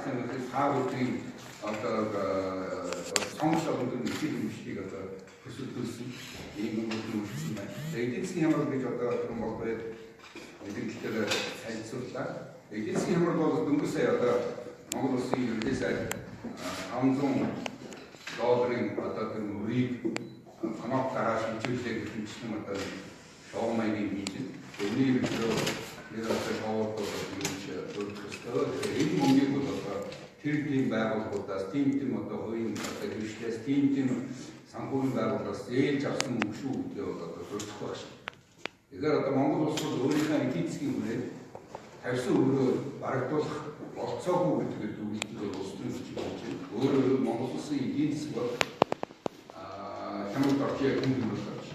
그 사업의 어떤 성적인 느낌 음식이 어떤 부스 이런 것도 있지만 에이전시 향으로 되게 어떤 뭐 그래 이런 기대를 잘 썼다. 에이전시 향으로 눈부셔야 어떤 뭔가 수 이렇게 방송 너들이 어떤 우리 관업 따라서 주제를 좀 치는 어떤 경험이 있지. 우리 그래서 저도 энэ мөнгөийг бол тэр тийм байгууллагуудаас тийм одоо хувийн одоо хвшлээс тийм санхүүгийн байгууллагаас ээлж авсан мөнгө шүү гэдэг одоо зөвлөх байх шиг. Тэгэхээр одоо Монгол улс бол өөрийнхөө эдийн засгийн хүрээд тавьсан өрөө барагдуулах болцоогүй гэдэг үйлдэл улс төрийн хүч болж байна. Өөрөөр Монгол улсын эдийн засаг бол хямд орчиг юм болж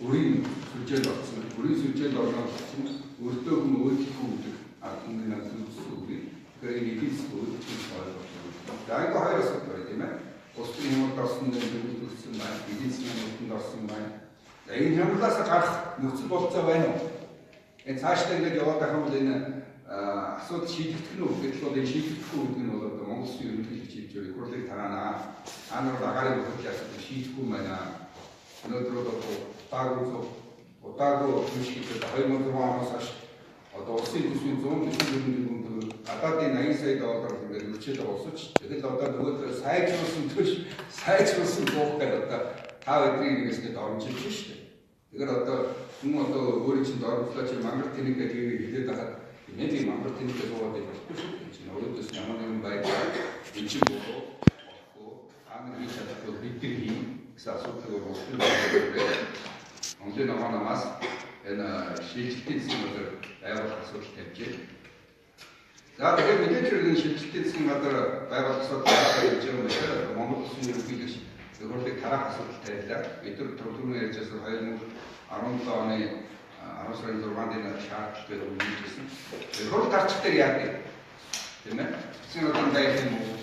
өрийн сүлжээл болсон. Өрийн сүлжээл орноо өртөө хүн өөрчлөхгүй гэдэг аргумент зүйлсүүдийг 그런 이디스도 자 이거 하여서 그러지만 오스트리아 같은 데는 무슨 말 이디스는 무슨 말 이 형들아서 각 무슨 법자 와요 이 사실은 여기 하면 되는 소트 시트는 그래서 내 시트는 뭐도 몽스 유니티 시트를 그렇게 다나 안으로 나가려고 그렇게 해서 시트구만이야 너들도 따고 주식이 다 하면 들어와서 사실 одоо улсын төсвийн 140 мөнгө гадаадын 80 сая доллар ингээд үлчээд байгаа усч тэгэл одоо нөгөө сайжруулсан дуух гэдэг одоо та өдрийн нэгээс дөрмжилж шүү дээ. Тэгэхээр одоо хүн одоо өөрийн чинь дөрмжлаач мангар тэнийгээ хэлээд байхад мэдээ мангар тэнийгээ дуугаад байхгүй шүү дээ. чинь өөрөөс ямар нэгэн байдлаар энэ чинь болохгүй амин хийж чадахгүй бидний гэсэн асуудлыг өөрчлөж онлайн намаас энэ шилжилтийн зүйл байгуулах асуудал тавьжээ. За тэгэхээр мэдээж шилжилтийн засгийн газар байгуулах асуудал тавьж байгаа юм байна. Монгол улсын ерөнхийлөгч зөвхөн тарах асуудал тавилаа. Бид нар түрүүний ярьжсэн 2017 оны 10 сарын 6-нд шаардлагатай үйлчилсэн. Зөвхөн тарчих дээр яадаг. Тийм ээ. Засгийн газрын дайрах юм уу?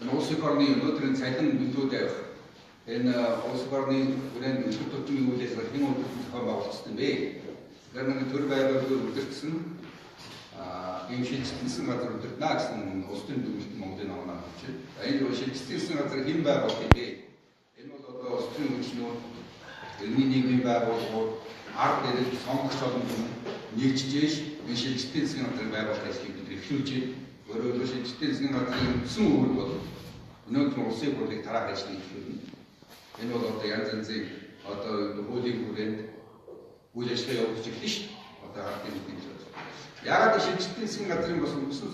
Энэ улсын орны өнөөдрийн цалин билүүд авах. Энэ улсын орны хүрээнд өдөр тутмын үйлээс хэн зохион байгуулсан бэ? Гэрнэг төр байгууллагыг үлдсэн ийм шилжилтийн газар үлдэнэ гэсэн улс төрийн дүгнэлт Монголын намнаа авчи. Энэ шилжилтийн газар хэн байгуулдаг вэ? Энэ бол одоо улс төрийн хүчнүүд энэ нийгмийн байгууллагууд ард ирээд сонгогч олон нэгжиж энэ шилжилтийн засгийн газрыг байгуулах ажлыг бид эхлүүлж өөрөөр шилжилтийн засгийн газрын үндсэн үүрэг бол өнөөдөр улсын хурлыг тараах ажлыг эхлүүлнэ. Энэ бол одоо янз янзын одоо хуулийн хүрээнд үйл ажиллагаа явуулж эхэлнэ шүү дээ. Одоо хардын мэдээж байна. Яагаад шилжилтийн засгийн газрын бас үндсэн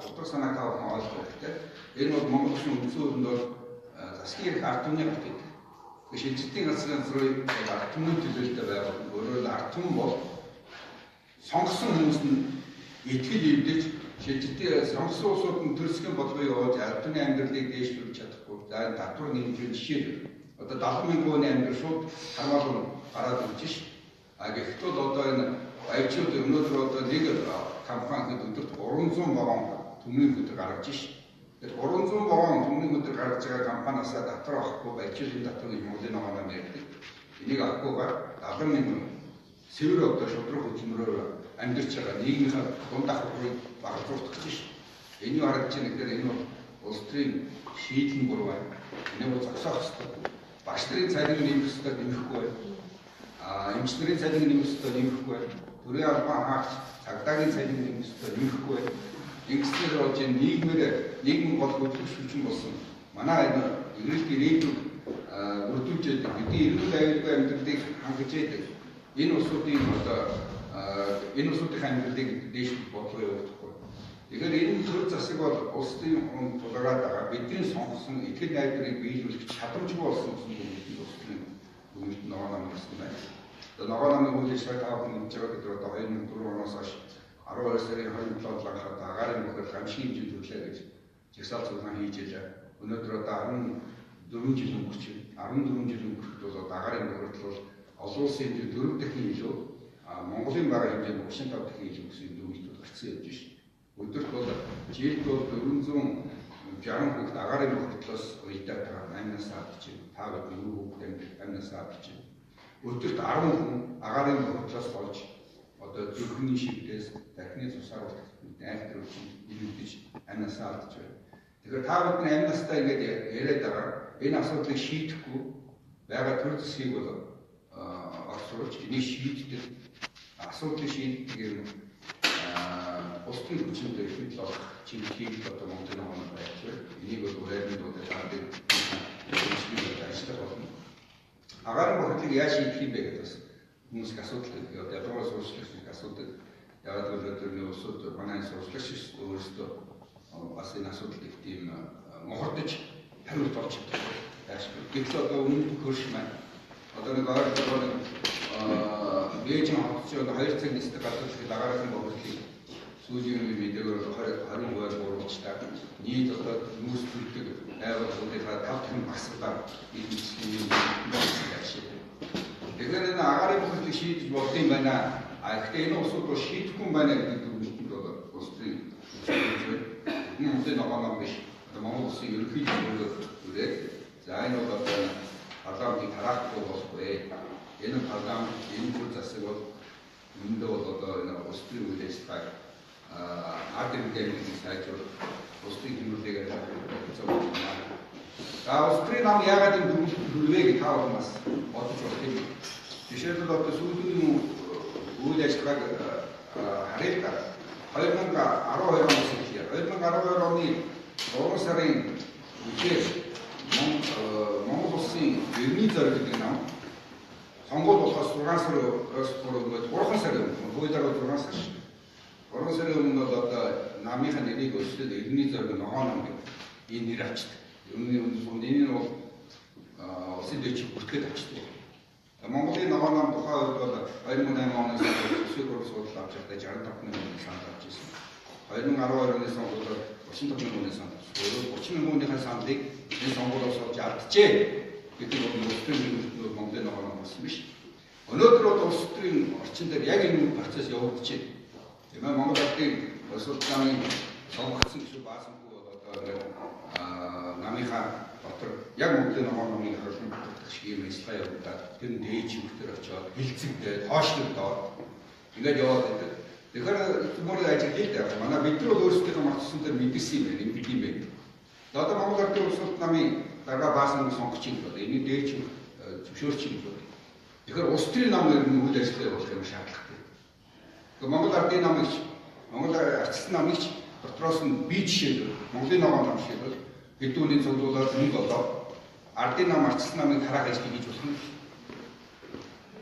утга санаа тавих нь ойлгох хэрэгтэй. Энэ бол Монгол улсын үндсэн хуулинд бол засгийн эрх ард түмний гарт гэдэг. Шилжилтийн газрын ард түмний төлөөлөлтөй байгуулна. Өөрөөр ард түмэн бол сонгосон хүмүүст нь итгэл эвдэж шилжилтийн сонгосон улсууд нь төрөлсгөн бодлого явуулж ард түмний амьдралыг дээшлүүлж чадахгүй. За энэ татвар нэмж жишээ. Одоо 70,000 хүний амьдрал шууд хармаалал гараад ирж шүү. Гэхдээ одоо энэ баячууд өнөөдөр одоо нэг компанид өдөрт 300 вагон төмний өдөр гаргаж шээ. Тэгэхээр 300 вагон төмний өдөр гаргаж байгаа компаниас татвар авахгүй баячуудын татварыг Монголын намаа ярьдаг. Энийг авахгүйгээр 70,000 цэвэр одоо шудраг хөдөлмөрөөр амьдарч байгаа нийгмийн дунд давхрыг багжуулах гэж шээ. Энийг харагдаж байгаа гэхээр энэ бол улс төрийн шийдлэн буруу байна. Энэ бол зогсоох ёстой. Багш нарын цалин нэмэх ёстой нэмэхгүй байна. Эмчнэрийн цалин нэмэх ёстой нэмэхгүй байна. Төрийн албан хаагч цагдаагийн цалин нэмэх ёстой нэмэхгүй байна. Ингэснээр болж нийгмийн гол хөдөлгч хүчин болсон. Манай энэ эрэлт ирээдүйг бүрдүүлж байдаг. Бидний эрүүл аюулгүй амьдралыг хангаж байдаг. Энэ улсуудын одоо энэ улсуудын амьдралыг дээшлэх бодлого явуулахгүй. Тэгэхээр энэ төр засаг бол улсын тулгараад байгаа бидний сонгосон итгэл найдварыг биелүүлэх чадамжгүй болсон зүйлийг улсын дүгнэлт ногоо нам гэсэн байна. Ногоо намын үйл ажиллагаа тавхан хийж байгаа гэдэг одоо 2004 оноос хойш 12 сарын 27-нд гарахад агаарын нөхөр гамшиг хэмжээнд төлөө гэж жагсаал цуглаан хийж байлаа. Өнөөдөр одоо 14 жил өнгөрч байна. 14 жил өнгөрөхөд бол одоо агаарын нөхөрт бол олон улсын хэмжээнд 4 дахин илүү Монголын байгаа хэмжээнд 35 дахин илүү гэсэн дүгнэлтүүд гарсан явж байна. Өдөрт бол жилд бол 460 хүүхэд агаарын нөхөртлөөс уялдаад байгаа 8-наас авч байна. Та бүхэн юу хүүхэд 8-наас авч байна. Өдөрт 10 хүн агаарын нөхөртлөөс болж одоо зүрхний шивдээс дахны цусаар айлтруулж илүүдэж 8-наас авч байна. Тэгэхээр та бүдний амь настай ингээд яриад байгаа энэ асуудлыг шийдэхгүй байгаа төр зэсгийг бол орчуулж энийг шийдэх асуудлыг шийдэх юм устын хүчтэй хэвлэл болох чиглэлийг одоо Монголын хоног байж байна. Энийг бол урайлын дуудаж авдаг ажиллах болно. Агаар бодлыг яаж шийдэх юм бэ гэдэг бас хүмүүс асуудал гэдэг. Ядуугаар суурьшлагч асуудал ягаад гэвэл өдөр нэг улсууд манай суурьшлагч өөрсдөө бас энэ асуудал их тийм мохордож хариулт олж байгаа. Гэтэл одоо өмнө хөрш маань одоо нэг ойролцоогоор Бээжин хотцоо 2 цаг нисдэг газар лагаарсан бодлыг сүүлийн үеийн мэдээгээр 20 хувиар буурчдаг. Нийт одоо нүүрс төлдөг байгууллагуудынхаа 5 багсгалаар эзэмшлийн ашиг. Тэгэхээр энэ агарын бодлыг шийдэж болох юм байна. Гэхдээ энэ усууд бол шийдэхгүй байна гэдэг дүгнэлтэнд бол улсын ногоон биш. Монгол улсын ерөнхий зүйлүүд за энэ бол одоо парламентыг тараахгүй болохгүй. Энэ парламент энэ төр засаг бол өндөө бол одоо энэ улс төрийн үйл ажиллагааг ард иргэдийн сайжруулах улсын хэмжээгээр зөвлөж байна. За улс төрийн нам яагаад энэ дүгнэлтэд хүрвэ гэж та бүхэн бас бодож болох юм. Жишээлбэл одоо сүүлийн үйл ажиллагааг харъя. 2012 оноос эхлээд 2012 оны 3 сарын үеэр Монгол улсын иргэний зорилго гэдэг нам сонгуул болохоос 6 сарын өмнө хуулиараа 6 сар шиг 3 сарын өмнө бол одоо намынхаа нэрийг өсгөөд иргэний зорилго ногоон нам гэдэг энэ нэр авчдаг. Энэ нь бол улсын дэвшиг бүртгээд авчдаг. Монголын ногоон нам тухай бол 2008 оноос өсвөр судал авч байхдаа 65 мянган санд авч ирсэн. 2012 оны сонгуулиуд 35 мянган санд авч, 30 мянган сандыг энэ сонгуулиуд суулж авчжээ гэдэг бол улс төрийн Монголын ногоон нам болсон биш. Өнөөдөр бол улс төрийн орчин дээр яг энэ процесс явагдаж байна. Тэгмээ Монгол Улсын улс намын сонгогдсон гэсэн баасангүй бол одоо намынхаа дотор яг Монголын ногоон намын хөрөлн шиг юм ажиллагаа явагдаад тэр дээж хөвтөр очоод хилцэгдээ тоошлогдоод ингээд яваад байдаг. Тэгэхээр түмөр ажил хийдэг. Манай бид нар өөрсдөө марцсан дээр мэдсэн юм байна. Ингэдэг юм байна. Одоо Монгол Улсын улс намын дараа баасан сонгогч юм бол энэ дээж зөвшөөрч юм бол. Тэгэхээр улс төрийн нам үйл ажиллагаа явуулах юм шаардлагатай. Тэгэхээр Монгол Ардын намыг Монгол арчсан намыг дотроос нь бие жишээ Монголын ногоон нам шиг бол хэдүүний цуглуулаад нэг болоо Ардын нам арчсан намыг харах ажил хийж болох юм.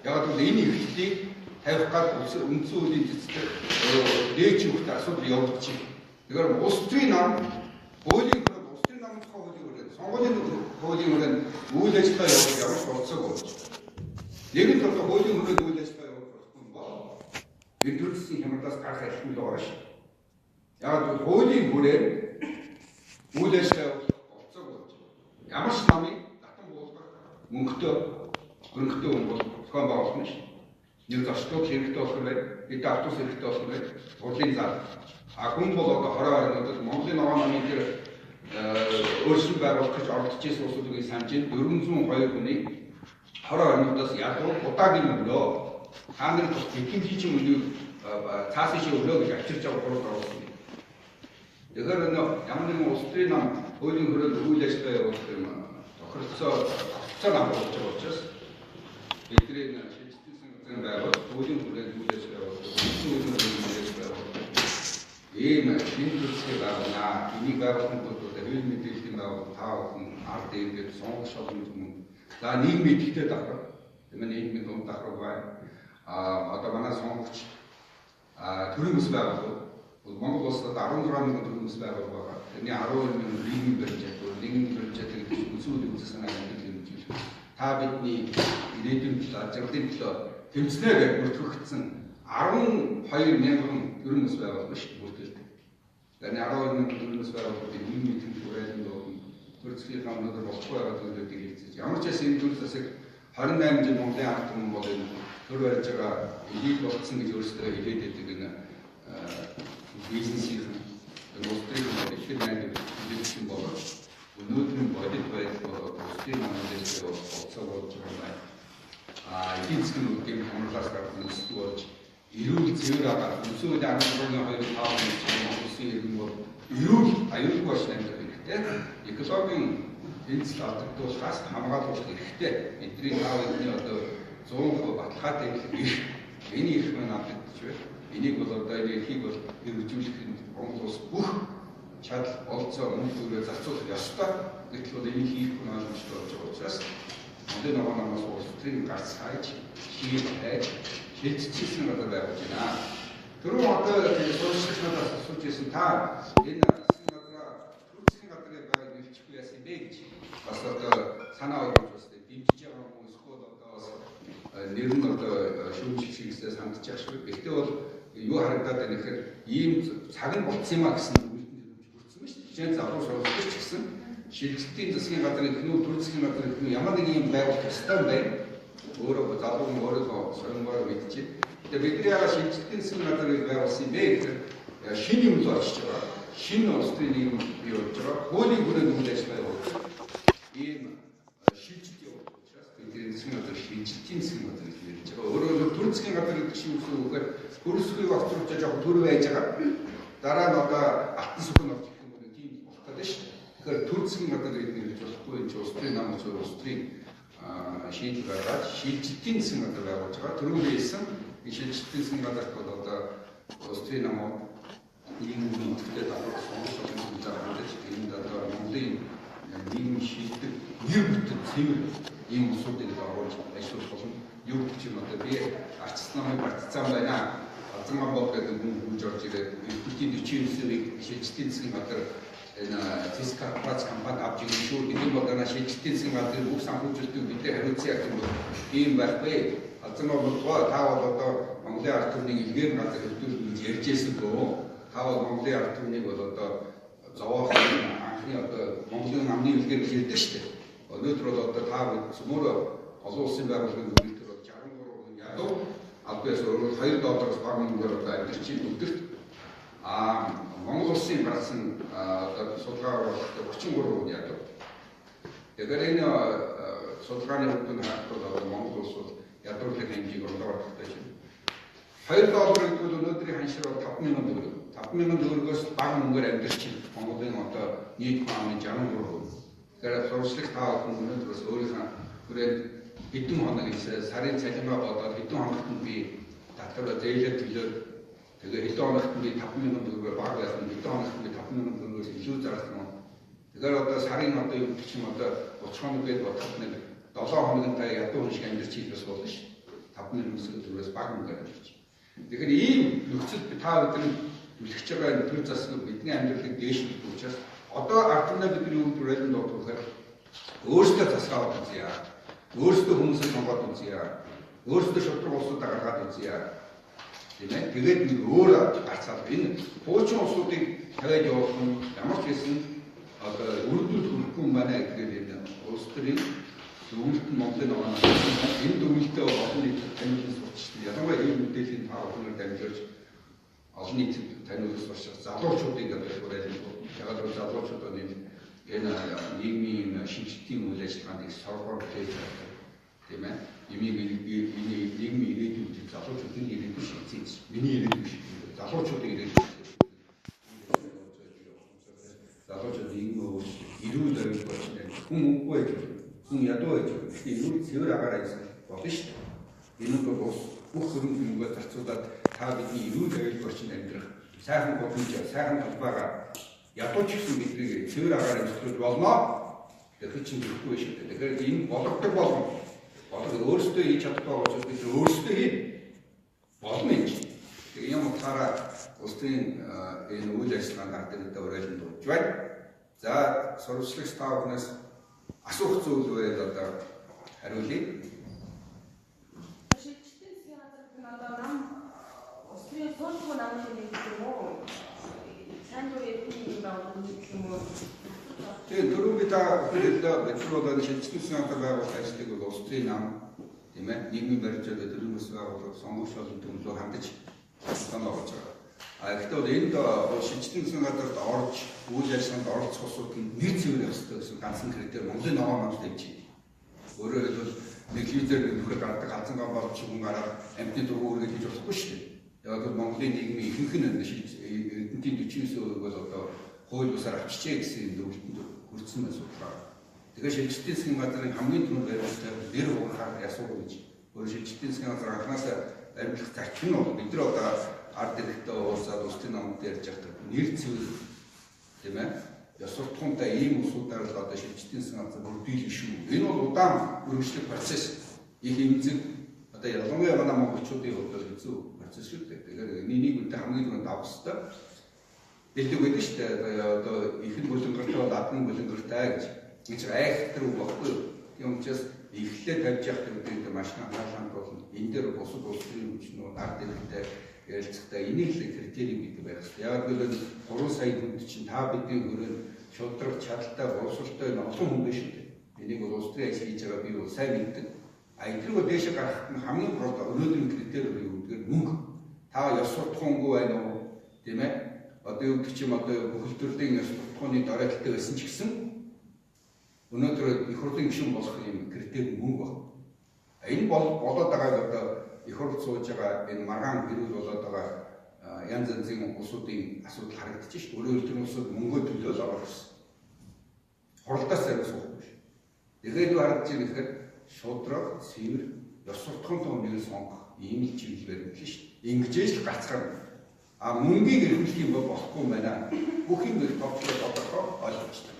Яг л энэ ихтлийг тавих гад үндсэн үеийн цэцтэй дээж хөвгт асуудал явагдаж байна. Тэгэхээр улс төрийн нам хуулийн улс төрийн намын тухай хуулийн хүрээд сонгуулийн хуулийн хүрээд үйл ажиллагаа явуулах ямар ч болцоог болж. Нэгэн төр хуулийн хүрээд үйл ажиллагаа явуулах болохгүй бол энэ төрлийн хямралаас гарах алхам л байгаа шүү. Яг л хуулийн хүрээд үйл ажиллагаа явуулах болцоог болж. Ямар ч намыг татан буулгах мөнгөтэй хөрөнгөтэй хүн бол зохион байгуулах нь шүү. Нэг зочлог хэрэгтэй болох бай, хэд автобус хэрэгтэй болох бай, урлын зал. Хүн бол одоо хороо орнуудад Монголын ногоон намын дээр өөрсдөө байгуулах гэж оролдож ирсэн улсуудыг санаж 402 хүний хороо орнуудаас ядуу удаагийн өглөө та нар хэдэн жижиг өглөө цаасын шиг өглөө гэж авчирч байгаа гурав орсон. Тэгэхээр ямар нэгэн улс төрийн нам хуулийн хүрээлд үйл ажиллагаа явуулах юм тохиролцоо нам болж байгаа учраас бидний байгууллага хуулийн хүрээлд үйл ажиллагаа явуулах ийм шинжилгээ байгуулна. Энийг байгуулсан бол хэвлэл мэдээллийн байгууллага таавал ард иргэд сонгох шалгамж мөн. За нийгмийн идэвхтэй давхар. Тэгмээ нийгмийн дунд давхар байна. Одоо манай сонгогч төрийн бас байгууллага. Монгол улсад 16 мянган төрийн бас байгууллага байгаа. Тэрний 12 мянган нийгмийн бюджет, нийгмийн бюджет гэдэг үсүүд үзсэн санааг хэлж байна. Та бидний ирээдүйн төлөө, ажлын төлөө тэмцэнэ гэж бүртгэгдсэн 12 мянган төрийн бас байгууллага шүү дээ. Yani 12 мянган төрийн бас байгууллагуудын нийгмийн төлөвлөрийн төрөлцгийн хамнуудад болохгүй байгаа зүйлүүдийг хэлцэж. Ямар ч байсан энэ төр засаг 28 жил Монголын ард түмэн бол энэ төр барьж байгаа элит болцсон гэж өөрсдөө хэлээд байдаг энэ бизнесийн улс төрийн их найдвар хэлсэн болоод өнөөдрийн бодит байдал болоод улс төрийн манлайлалтай болцоо болж байгаа юм байна. Эдийн засгийн үүдийн хамгаалалаас гадна өсөлт болж эрүүл цэвэр агаар өсөөл 13-ны 2-5 улсын иргэн бол эрүүл аюулгүй болчихсон юм байна. экологийн эзэл алдагдуулахаас хамгаалуулах хэрэгтэй. Эдний тав эдний одоо 100% баталгаатай их энэ их маань алдагдчих байна. Энийг бол одоо энэ эрхийг бол хэрэгжүүлэх нь Монгол улс бүх чадал олцоо мөнгө төгрөгөөр зарцуулах ёстой. Гэтэл бол энэ хийх нь ойлгомжтой болж байгаа учраас Монголын намаас улс төрийн гарц хайж, шийдэж, шилжчихсэн одоо байж байна. Түрүү одоо сурчлагчнаас асууж ирсэн та энэ засгийн газрын байгааг нэлчихгүй яасан бэ гэж бас одоо санаа болгож байна. Дэмжиж байгаа хүмүүс хөл одоо бас нэр нь одоо шүүмжлэх шигсээ сандж байгаа шүү. Гэхдээ бол юу харагдаад байна гэхээр ийм цаг нь болцсон юм а гэсэн үлдэн хүрсэн ба шүү. Жишээ нь залуу сургууль ч гэсэн шилжилтийн засгийн газрын гэнүү төр засгийн газрын гэнүү ямар нэг юм байгуулах ёстой байна. Өөрөө залуу нь өөрөө сонгоор мэдчихэ. Тэгээ бидний яга шилжилтийн засгийн газрыг байгуулсан юм бэ гэхээр шинэ юм л очиж байгаа. Шинэ улс төрийн нийгэм бий болж байгаа. Хуулийн хүрээнд үйл ажиллагаа явуулдаг. Ийм шилжилт явуулдаг учраас бидний засгийн газар шилжилтийн засгийн газар гэж ярьж байгаа. Өөрөөр төр засгийн газар гэдэг шиг үгүй гэхээр хөрсгүйг авчруулж жоохон төр байж байгаа. Дараа нь одоо алтан сүхэн авч ирэх юм бол тийм болох гэдэг шүү. Тэгэхээр төр засгийн газар гэдэг нь болохгүй энэ улс төрийн намын улс төрийн шийдэл гаргаад шилжилтийн засгийн газар байгуулж байгаа. Түрүүн хэлсэн шилжилтийн засгийн газарт бол одоо улс төрийн намын нийгмийн үндэстэй давхар сонголтын zákладж энэ одоо Монголын нийгэм шилдэг нэр бүтэц цэвэр ийм усуудыг оруулж ажиллах болно. Юу гэх юм одоо би арчс намыг бартцсан байна. Азан бод гэдэг хүн хурж орж ирээд Ирбитийн 49-ийг шилжилтийн засгийн газар энэ Цэс корпорац компани авч ирэх шүү. Энэ бол гана шилжилтийн засгийн газрын бүх санхүүжилтийг бидний хариуцсан гэх юм ийм байхгүй. Азан бод та бол одоо Монголын ард түмнийг илгээр газар хөвтүүлж гэж ярьж ирсэн гоо. Та бол Монголын ард түмнийг бол одоо зовоохон анхны одоо Монголын амны илгээр хэлдэг шүү дээ. Өнөөдөр бол одоо та цөмөр олон улсын байгууллагын үйлдвэр бол 63% ядуу албаас өөр $2 баг мөнгөөр одоо амьдрчийн өдөрт Монгол улсын гарсан одоо судалгаар 33% ядуу. Тэгэхээр энэ судалгааны үгэн харахад Монгол улс бол ядуурлын хэмжээг ондоорох гэж байна. $2 гэвэл өнөөдрийн ханшир бол $5,000. $5,000-өөс бага мөнгөөр амьдрч Монголын одоо нийт хааны 63%. Тэгэхээр сурвалжлагч та бүхэн өнөөдрөөс өөрийнхөө хүрээд хэдэн хоног сарын цалингаа бодоод хэдэн хоногт нь би татвараа зээлээд төлөөд тэгээ хэдэн хоногт нь би $5,000 бага байсан, хэдэн хоногт нь би $5,000-өөс илүү зарсан. Тэгэхээр одоо сарын одоо юу гэх юм одоо 30 хоног гээд бодоход нэг 7 хоног та ядуу хүн шиг амьдрч хийхээс болно шүү. $5,000-өөс бага мөнгөөр амьдрч. Тэгэхээр ийм нөхцөл та бүхэн үлгэж байгаа энэ төр засаг бидний амьдралыг дээшлэх учраас одоо ард түмнээ бидний үйл бүрэлдэхүүн дуудахаар өөрсдөө засгаад үзье. Өөрсдөө хүмүүсийг сонгоод үзье. Өөрсдөө шудраг улсуудаа гаргаад үзье. Тийм ээ. Тэгээд нэг өөр гарцаад энэ хуучин улсуудыг тавиад явуулах нь ямар ч хэсэн одоо өргөдөлд хүрэхгүй юм байна гэхээр энэ улс төрийн зөвлөлт нь Монголын орноо энэ зөвлөлтөө олон нийтэд таниулсан сурчсан. Ялангуяа энэ мэдээллийн таа бүхнээр дамжуулж олон нийтэд таниулсан сурчсан залуучуудыг одоо хүрээлэн ягаад гэвэл залуучууд энэ нийгмийн шинжилтийн үйл ажиллагаанд их соргоор хийж байгаа. Тийм ээ. Нийгмийн ирээдүйд залуучуудын ирээдүйд шийдсэн. Миний ирээдүйд шийдсэн. Залуучуудын ирээдүйд залуучууд нийгмөө ирүүл барих болж байна. Хүн үгүй гэж хүн ядуу гэж. Энэ цэвэр агаараа гэсэн болно шүү дээ. Энэ бол бүх хөрөнгө мөнгөөр зарцуулаад та бидний ирүүл барих болж амьдрах сайхан боломж, сайхан талбайгаа ядууч гэсэн мэдрийг цэвэр агаараа зөвшөөрөх болно. Тэгэхээр чинь хэрэггүй шүү дээ. Тэгэхээр энэ болгодог болгоно. Өөрсдөө хийж чадахгүй учраас бид өөрсдөө хий болно юм чинь. Тэгээ юм утгаараа улсын энэ үйл ажиллагаанд арддаг өрөөлөнд дурж байна. За сурвалжлагч та бүхнээс асуух зүйл байл одоо хариулъя. Шилжилтийн засгийн газар одоо нам улсын сургууль намын нэг юм уу? Сайн дурын юм байна. Тэгээд түрүү би та хэллээ метродон шилжилтийн засгийн газар байгуулах ажлыг бол улс төрийн нам тийм ээ нийгмийн баримтууд төрөөс байгуулах сонгогч олон төлөв хандаж санаа болж байгаа. Гэхдээ энд шилжилтийн засгийн газарт орж үйл ажиллагаанд оролцох улсууд нь нэг цэвэр ёстой гэсэн ганцхан критерий Монголын ногоон намд хэмжээ. Өөрөөр хэлбэл нэг лидер нөхөр гардаг ганцхан гомбол чигүүн гараад амтны дургуур гэж болохгүй шүү дээ. Яг л Монголын нийгмийн ихэнх нь эрдэнтийн 49% бол одоо хууль бусаар авчижээ гэсэн зөвлөлтөнд хүрсэн байна судалгаа. Тэгэхээр шилжилтийн засгийн газрын хамгийн түрүүнд баримттай нэр ухаар ясуу гэж. Өөрөөр шилжилтийн засгийн газар анханасаа баримтлах зарчим нь бол бид нар одоо ард иргэдтэй уулзаад улсын намд ярьж байхдаа нэр цэвэр тийм ээ ёс суртахуунтай ийм усуудаар л одоо шилжилтийн засгийн газар бүрдүүлэх шүү. Энэ бол удаан өргөжлөх процесс. Их эмзэг одоо ялангуяа манай монголчуудын хувьд бол хэцүү процесс шүү дээ. Тэгэхээр энийг үедээ хамгийн түрүүнд давах хэрэгтэй. Дэлдэг байдаг шүү дээ. Одоо ихэн бүлэнгартай бол адны бүлэнгартай гэж. Энд чинь айхтар үг баггүй. Тийм учраас эхлээд тавьж явах гэдэг машин хаалганд болно. Энэ дээр бусад улсын хүчнүүд ард иргэдтэй ярилцахдаа энийг л критерий гэдэг байх хэрэгтэй. Яг гэвэл 3 сая хүнд чинь та бидний хүрээнд шудраг чадaltaй боловсролтой олон хүн биш үү? Энийг бол улс төрийн ажил хийж байгаа би бол сайн мэддэг. Энийг дээшээ гаргах нь хамгийн гол өнөөдрийн критерий юу гэдгээр мөнгө. Та ёс суртахуунгүй байна уу? Тийм ээ? Одоо юу гэх юм одоо бүхэл төрлийн ёс суртахууны дөрөлттэй байсан ч гэсэн өнөөдөр их хурлын гишүүн болох юм критерий мөнгө байна. Энэ болоод байгаа одоо их хурл сууж байгаа энэ маргаан гэрүүл болоод байгаа янз янзын улсуудын асуудал харагдаж шүү. Өөрөөр хэлбэл улсууд мөнгөө төлөөл авах гэсэн. Хурлаас зарим суухгүй шүү. Тэгэхээр юу харагдаж байгаа гэхээр шудраг, цэвэр, ёс суртахуунтай хүнийг сонгох ийм л чиглэлээр байна шүү. Ингэж л гацхаар мөнгийг эрхлэх юм болохгүй байна. Бүх юм их товчлоо тодорхой ойлгож байна.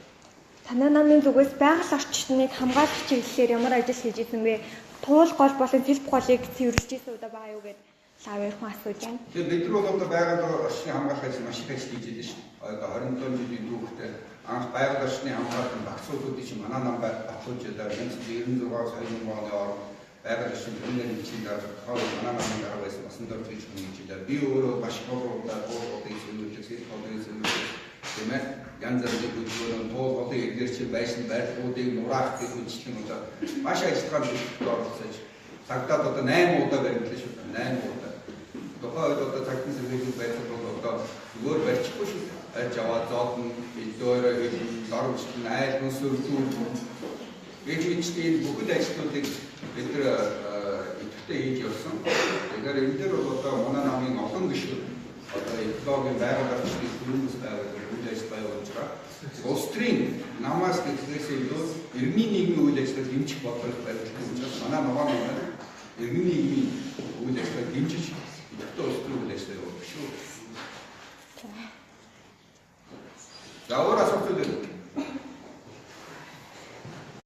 Танай намын зүгээс байгаль орчныг хамгаалах чиглэлээр ямар ажил хийж исэн бэ? Туул гол болон филб голыг цэвэрлэж исэн удаа байгаа юу гэд лавэрхэн асууж байна. Тэгээд бид нар бол одоо байгаль орчныг хамгаалах ажил маш их ажил хийж байгаа шүү. Одоо 27 жилийн түүхтэй анх байгаль орчныг хамгаалах багцуудын чинь манай нам батлуулж байгаа 1996 сарын оны орон байгаль орчны үнээр хэмжээгээр хол манай намын дараа байсан басан дор хийж хэмжээгээр би өөрөө маш гоорлуудаа гоорлуудыг зөвлөж хэлхийг тийм ээ янз бүрийн хөдөлгөөн туул голын эдгээр чинь байсан байрлуудыг нураах гэх үжилтэн одоо маш ажиллагаанд оролцож цагдаад одоо 8 удаа баримтлаа шүү. 8 удаа. Тухайн үед одоо цагтын сэргээний байдлал бол одоо зүгээр барьчихгүй шүү. Арж аваад зоодно эдгээрээ дөрвөлт айл нүсүрдүү ээжичдийн бүхэл ажлуудыг бид нар идэвхтэй хийж явсан. Тэгэхээр энэ дээр бол одоо манай намын олон гишүүд одоо экологийн байгаль орчны хүмүүст байгаад үйл ажиллагаа явуулж байгаа. Улс төрийн намаас гэхээс илүү иргэний нийгмийн үйл ажиллагааг дэмжих бодлого баримтлах учраас манай ногоон намаар иргэний нийгмийн үйл ажиллагааг дэмжиж идэвхтэй улс төрийн үйл ажиллагаа явуулж шүү.